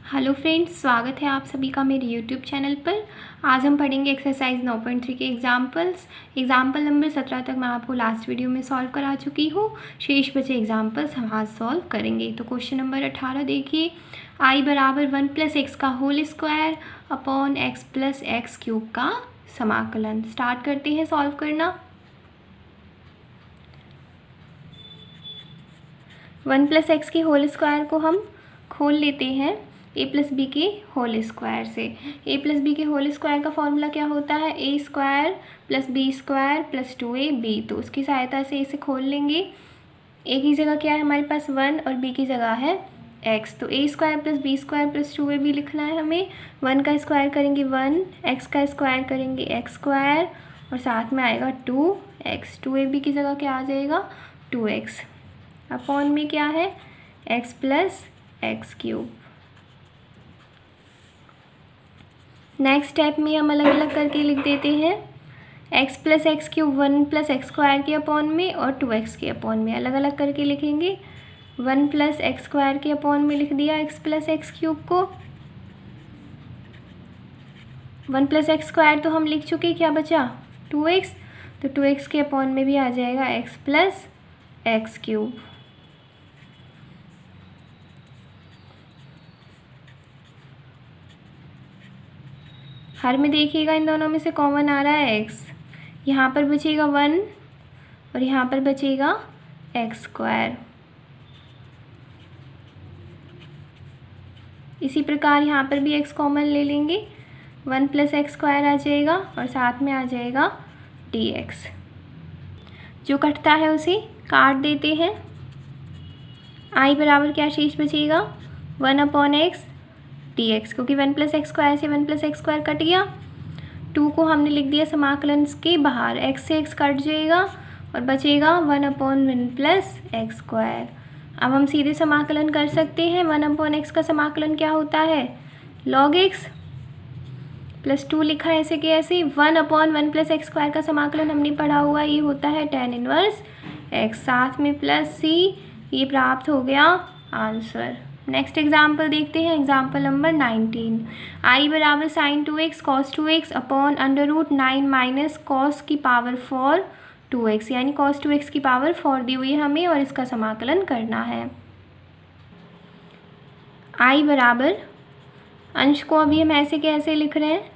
Hello friends, स्वागत है आप सभी का मेरे यूट्यूब चैनल पर। आज हम पढ़ेंगे एक्सरसाइज 9.3 के एग्जाम्पल नंबर 17 तक मैं आपको लास्ट वीडियो में सॉल्व करा चुकी हूँ। शेष बचे एग्जाम्पल्स हम आज सॉल्व करेंगे। तो क्वेश्चन नंबर 18 देखिए, आई बराबर 1 + x का whole square upon x + x cube का समाकलन। स्टार्ट करते हैं सॉल्व करना। 1 + x के होल स्क्वायर को हम खोल लेते हैं a + b के होल स्क्वायर से। a + b के होल स्क्वायर का फॉर्मूला क्या होता है? a² + b² + 2ab। तो उसकी सहायता से इसे खोल लेंगे। a की जगह क्या है हमारे पास 1 और b की जगह है x। तो a² + b² + 2ab लिखना है हमें। 1 का स्क्वायर करेंगे 1, x का स्क्वायर करेंगे x² और साथ में आएगा 2x। 2ab की जगह क्या आ जाएगा? 2x। अपॉन में क्या है? x + x cube. Next step में हम अलग अलग करके लिख देते हैं। x + x क्यूब 1 + x² के अपॉन में और 2x के अपॉन में अलग अलग करके लिखेंगे। 1 + x² के अपॉन में लिख दिया x + x क्यूब को। 1 + x² तो हम लिख चुके, क्या बचा? 2x। तो 2x के अपॉन में भी आ जाएगा x + x क्यूब। हर में देखिएगा इन दोनों में से कॉमन आ रहा है x। यहाँ पर बचेगा 1 और यहाँ पर बचेगा x²। इसी प्रकार यहाँ पर भी x कॉमन ले लेंगे। 1 + x² आ जाएगा और साथ में आ जाएगा dx। जो कटता है उसे काट देते हैं। i बराबर क्या शेष बचेगा? 1/x dx, क्योंकि 1 + x² से 1 + x² कट गया। 2 को हमने लिख दिया समाकलन के बाहर, x से x कट जाएगा और बचेगा 1/1 + x²। अब हम सीधे समाकलन कर सकते हैं। 1/x का समाकलन क्या होता है? log x + 2 लिखा है ऐसे कि ऐसे। 1/1 + x² का समाकलन हमने पढ़ा हुआ, ये होता है tan 1x, साथ में +c। ये प्राप्त हो गया आंसर। नेक्स्ट एग्जाम्पल देखते हैं, एग्जाम्पल नंबर 19। आई बराबर sin 2x cos 2x upon √9 - cos की पावर 4 2x, यानी cos 2x की पावर 4 दी हुई है हमें और इसका समाकलन करना है। आई बराबर, अंश को अभी हम ऐसे कैसे लिख रहे हैं?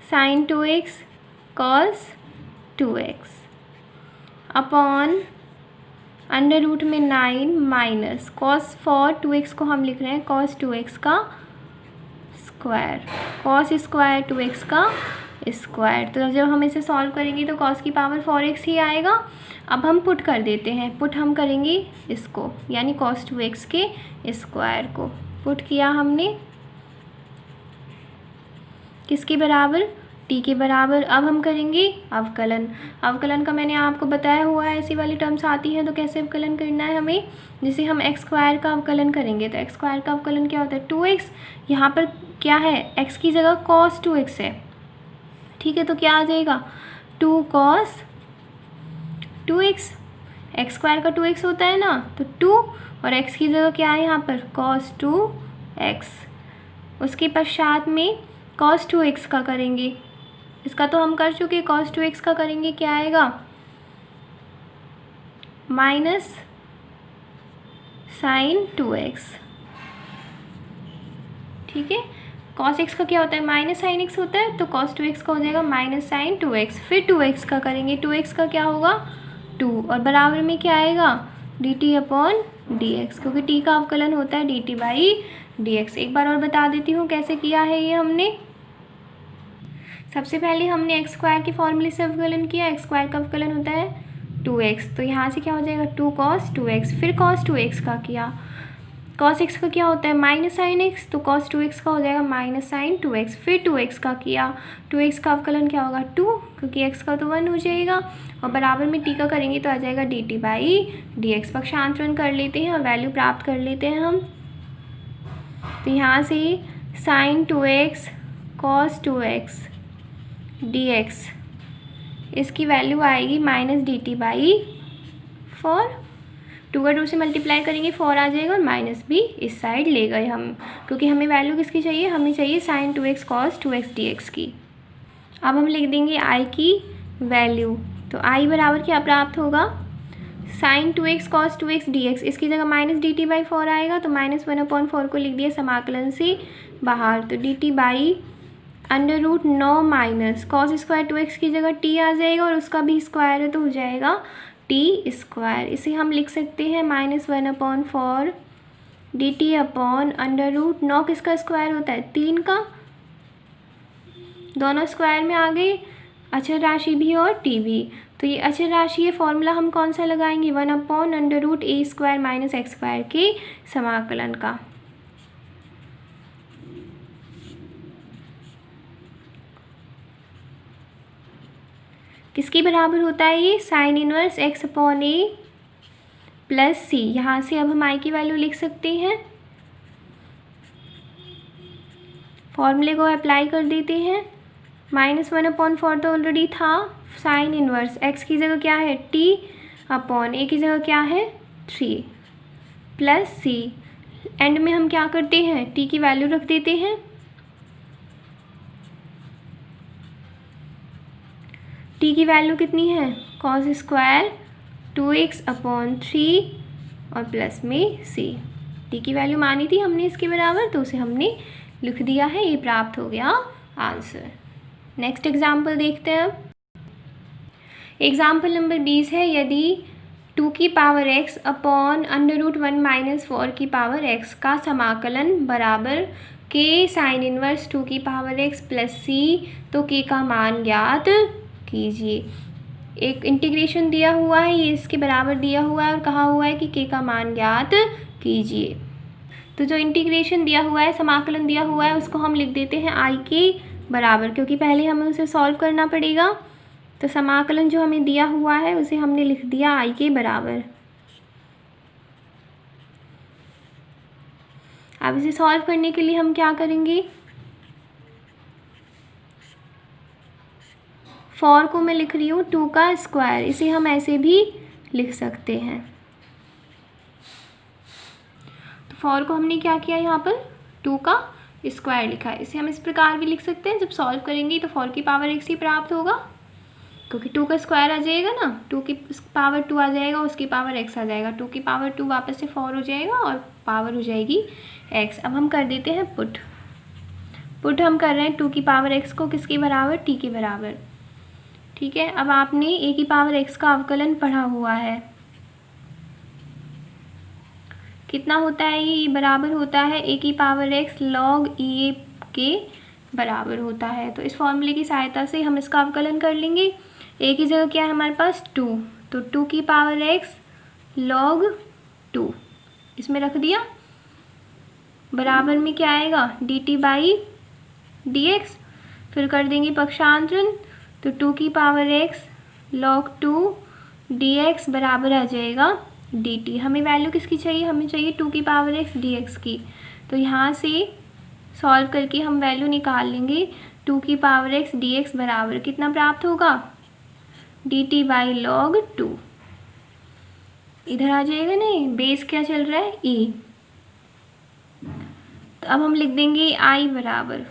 sin 2x cos 2x upon √9 - cos 4 2x को हम लिख रहे हैं cos 2x का स्क्वायर, cos स्क्वायर 2x का स्क्वायर। तो जब हम इसे सॉल्व करेंगे तो cos की पावर 4x ही आएगा। अब हम पुट कर देते हैं। पुट हम करेंगे इसको, यानी cos 2x के स्क्वायर को पुट किया हमने किसके बराबर? t के बराबर। अब हम करेंगे अवकलन। अवकलन का मैंने आपको बताया हुआ है, ऐसी वाली टर्म्स आती हैं तो कैसे अवकलन करना है हमें। जैसे हम x² का अवकलन करेंगे तो x² का अवकलन क्या होता है? 2x। यहाँ पर क्या है? x की जगह cos 2x है, ठीक है। तो क्या आ जाएगा? 2 cos 2x। x² का 2x होता है ना, तो 2 और x की जगह क्या है यहाँ पर? cos 2x। उसके पश्चात में cos 2x का करेंगे, इसका तो हम कर चुके। cos 2x का करेंगे, क्या आएगा? माइनस sin 2x, ठीक है। cos x का क्या होता है? माइनस sin x होता है, तो cos 2x का हो जाएगा माइनस sin 2x। फिर 2x का करेंगे, 2x का क्या होगा? 2 और बराबर में क्या आएगा? dt/dx, क्योंकि t का अवकलन होता है dt/dx। एक बार और बता देती हूँ कैसे किया है ये हमने। सबसे पहले हमने x² के फॉर्मूले से अवकलन किया। x² का अवकलन होता है 2x, तो यहाँ से क्या हो जाएगा? 2 cos 2x। फिर cos 2x का किया। cos x का क्या होता है? माइनस sin x, तो cos 2x का हो जाएगा माइनस sin 2x। फिर 2x का किया। 2x का अवकलन क्या होगा? 2, क्योंकि x का तो 1 हो जाएगा और बराबर में t का करेंगे तो आ जाएगा dt/dx। पक्षांतरण कर लेते हैं और वैल्यू प्राप्त कर लेते हैं हम। तो यहाँ से sin 2x cos 2x dx, इसकी वैल्यू आएगी -dt/4। 2 का 2 से मल्टीप्लाई करेंगे 4 आ जाएगा और माइनस भी इस साइड ले गए हम, क्योंकि हमें वैल्यू किसकी चाहिए, हमें चाहिए sin 2x cos 2x dx की। अब हम लिख देंगे i की वैल्यू, तो i बराबर क्या प्राप्त होगा, sin 2x cos 2x dx, इसकी जगह माइनस dt/4 आएगा, तो -1/4 को लिख दिया समाकलन से बाहर, तो dt/√9 minus cos square 2x की जगह t आ जाएगा और उसका भी स्क्वायर है तो हो जाएगा t स्क्वायर। इसे हम लिख सकते हैं -1/4 dt/√9 किसका स्क्वायर होता है, 3 का, दोनों स्क्वायर में आ गए, अचर राशि भी और t भी, तो ये अचर राशि है, फॉर्मूला हम कौन सा लगाएंगे, 1/√a² - x² के समाकलन का। किसके बराबर होता है ये, sin 1 x/a प्लस c। यहाँ से अब हम i की वैल्यू लिख सकते हैं, फॉर्मूले को अप्लाई कर देते हैं, -1/4 तो ऑलरेडी था, sin 1 x की जगह क्या है t/a की जगह क्या है 3 प्लस c, एंड में हम क्या करते हैं, t की वैल्यू रख देते हैं, t की वैल्यू कितनी है, cos स्क्वायर 2x/3 और प्लस में c, t की वैल्यू मानी थी हमने इसके बराबर, तो उसे हमने लिख दिया है, ये प्राप्त हो गया आंसर। नेक्स्ट एग्जाम्पल देखते हैं अब। एग्जाम्पल नंबर 20 है, यदि 2 की पावर x अपॉन √1 - 4 की पावर x का समाकलन बराबर k sin 1 2 की पावर x प्लस c, तो k का मान ज्ञात कीजिए। एक इंटीग्रेशन दिया हुआ है, ये इसके बराबर दिया हुआ है और कहा हुआ है कि k का मान ज्ञात कीजिए। तो जो इंटीग्रेशन दिया हुआ है, समाकलन दिया हुआ है, उसको हम लिख देते हैं i के बराबर, क्योंकि पहले हमें उसे सॉल्व करना पड़ेगा, तो समाकलन जो हमें दिया हुआ है उसे हमने लिख दिया i के बराबर। अब इसे सॉल्व करने के लिए हम क्या करेंगे, 4 को मैं लिख रही हूँ 2 का स्क्वायर, इसे हम ऐसे भी लिख सकते हैं, तो 4 को हमने क्या किया, यहाँ पर 2 का स्क्वायर लिखा है। इसे हम इस प्रकार भी लिख सकते हैं, जब सॉल्व करेंगे तो 4 की पावर x ही प्राप्त होगा, क्योंकि 2 का स्क्वायर आ जाएगा ना, 2 की पावर 2 आ जाएगा, उसकी पावर x आ जाएगा, 2 की पावर 2 वापस से 4 हो जाएगा और पावर हो जाएगी x। अब हम कर देते हैं पुट हम कर रहे हैं 2 की पावर x को किसके बराबर, t के बराबर। ठीक है, अब आपने a की पावर x का अवकलन पढ़ा हुआ है, कितना होता है ये बराबर होता है a की पावर x log e के बराबर होता है। तो इस फॉर्मूले की सहायता से हम इसका अवकलन कर लेंगे। a की जगह क्या है हमारे पास 2, तो 2 की पावर x log 2 इसमें रख दिया, बराबर में क्या आएगा dt/dx, फिर कर देंगे पक्षांतरण, तो 2 की पावर x log 2 dx बराबर आ जाएगा dt। हमें वैल्यू किसकी चाहिए, हमें चाहिए 2 की पावर x dx की, तो यहाँ से सॉल्व करके हम वैल्यू निकाल लेंगे, 2 की पावर x dx बराबर कितना प्राप्त होगा, dt/log 2, इधर आ जाएगा नहीं, बेस क्या चल रहा है e, तो अब हम लिख देंगे i बराबर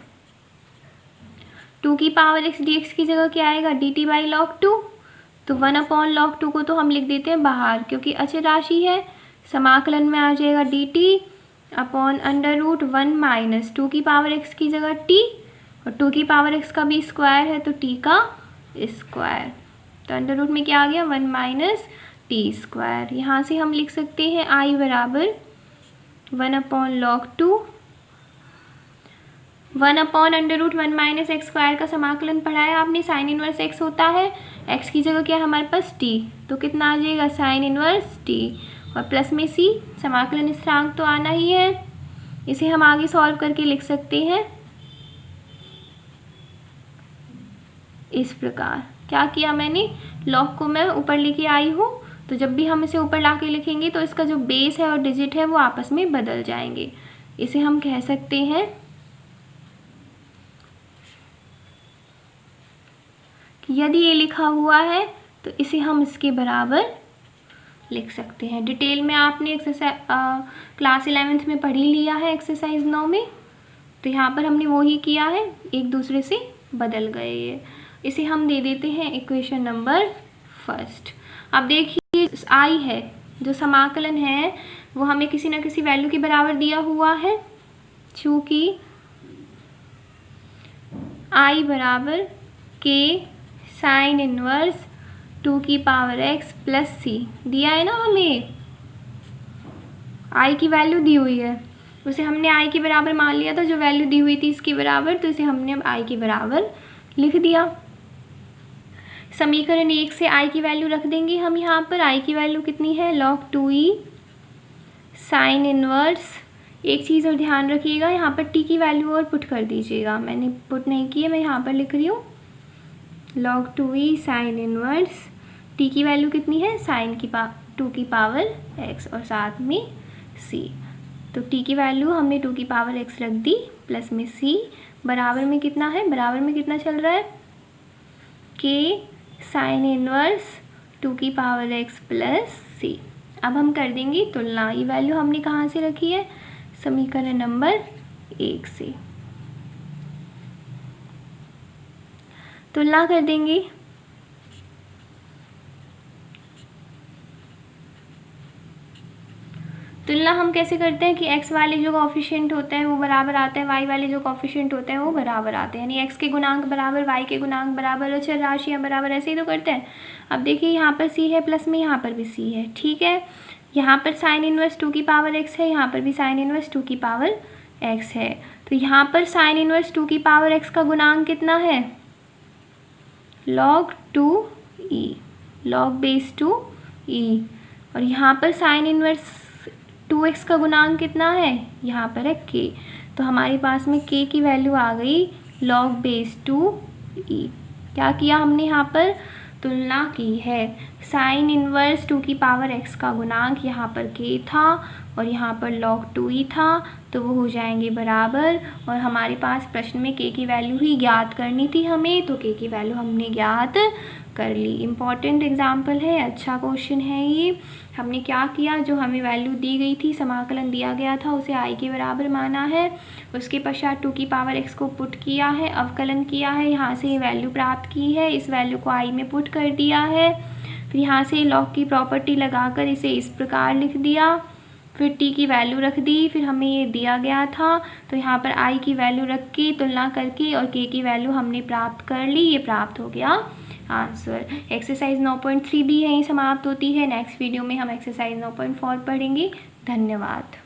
2 की पावर x dx की जगह क्या आएगा dt/log 2, तो 1/log 2 को तो हम लिख देते हैं बाहर, क्योंकि अचर राशि है, समाकलन में आ जाएगा dt/√1 - 2 की पावर x की जगह t, और 2 की पावर x का भी स्क्वायर है तो t का स्क्वायर, तो अंडर रूट में क्या आ गया 1 - t²। यहाँ से हम लिख सकते हैं i बराबर 1/log 2, 1/√1 - x² का समाकलन पढ़ा है आपने, sin 1 x होता है, x की जगह क्या है हमारे पास t, तो कितना आ जाएगा sin 1 t, और प्लस में c, समाकलन स्थिरांक तो आना ही है, इसे हम आगे सॉल्व करके लिख सकते हैं इस प्रकार। क्या किया मैंने, log को मैं ऊपर लेके आई हूँ, तो जब भी हम इसे ऊपर ला के लिखेंगे तो इसका जो बेस है और डिजिट है वो आपस में बदल जाएंगे। इसे हम कह सकते हैं कि यदि ये लिखा हुआ है तो इसे हम इसके बराबर लिख सकते हैं। डिटेल में आपने एक्सरसाइज क्लास 11th में पढ़ ही लिया है एक्सरसाइज 9 में, तो यहाँ पर हमने वो ही किया है, एक दूसरे से बदल गए ये। इसे हम दे देते हैं इक्वेशन नंबर फर्स्ट। अब देखिए आई है, जो समाकलन है वो हमें किसी न किसी वैल्यू के बराबर दिया हुआ है। चूँकि आई बराबर के साइन इनवर्स 2 की पावर x प्लस सी दिया है ना हमें, आई की वैल्यू दी हुई है, उसे हमने आई के बराबर मान लिया था, जो वैल्यू दी हुई थी इसके बराबर, तो इसे हमने अब आई के बराबर लिख दिया। समीकरण 1 से आई की वैल्यू रख देंगे हम यहाँ पर। आई की वैल्यू कितनी है, log 2e साइन इनवर्स। एक चीज़ और ध्यान रखिएगा, यहाँ पर टी की वैल्यू और पुट कर दीजिएगा, मैंने पुट नहीं की है, मैं यहाँ पर लिख रही हूँ log 2e sine inverse. T की वैल्यू कितनी है, साइन की 2 की पावर x और साथ में c। तो टी की वैल्यू हमने 2 की पावर x रख दी, प्लस में c, बराबर में कितना है, बराबर में कितना चल रहा है, k साइन इनवर्स 2 की पावर x प्लस c। अब हम कर देंगे तुलना। ये वैल्यू हमने कहाँ से रखी है, समीकरण नंबर 1 से। तुलना कर देंगे। तुलना हम कैसे करते हैं कि x वाले जो कॉफिशिएंट होते हैं वो बराबर आते हैं, y वाले जो कॉफिशिएंट होते हैं वो बराबर आते हैं, यानी x के गुणांक बराबर y के गुणांक बराबर, अचर राशियाँ बराबर, ऐसे ही तो करते हैं। अब देखिए यहाँ पर c है, प्लस में यहाँ पर भी c है, ठीक है। यहाँ पर साइन इनवर्स 2 की पावर x है, यहाँ पर भी साइन इनवर्स 2 की पावर x है। तो यहाँ पर साइन इनवर्स 2 की पावर x का गुणांक कितना है, log 2e, log base 2e। और यहाँ पर साइन इनवर्स 2x का गुणांक कितना है, यहाँ पर है k। तो हमारे पास में k की वैल्यू आ गई log बेस 2e। क्या किया हमने, यहाँ पर तुलना की है। साइन इनवर्स 2 की पावर x का गुणांक यहाँ पर k था और यहाँ पर log 2e था, तो वो हो जाएंगे बराबर। और हमारे पास प्रश्न में k की वैल्यू ही ज्ञात करनी थी हमें, तो k की वैल्यू हमने ज्ञात कर ली। इम्पॉर्टेंट एग्जाम्पल है, अच्छा क्वेश्चन है ये। हमने क्या किया, जो हमें वैल्यू दी गई थी, समाकलन दिया गया था, उसे i के बराबर माना है, उसके पश्चात 2 की पावर x को पुट किया है, अवकलन किया है, यहाँ से वैल्यू प्राप्त की है, इस वैल्यू को i में पुट कर दिया है, फिर यहाँ से log की प्रॉपर्टी लगाकर इसे इस प्रकार लिख दिया, फिर t की वैल्यू रख दी, फिर हमें ये दिया गया था, तो यहाँ पर i की वैल्यू रख के तुलना करके और k की वैल्यू हमने प्राप्त कर ली। ये प्राप्त हो गया आंसर। एक्सरसाइज 9.3 भी यहीं समाप्त होती है। नेक्स्ट वीडियो में हम एक्सरसाइज 9.4 पढ़ेंगे। धन्यवाद।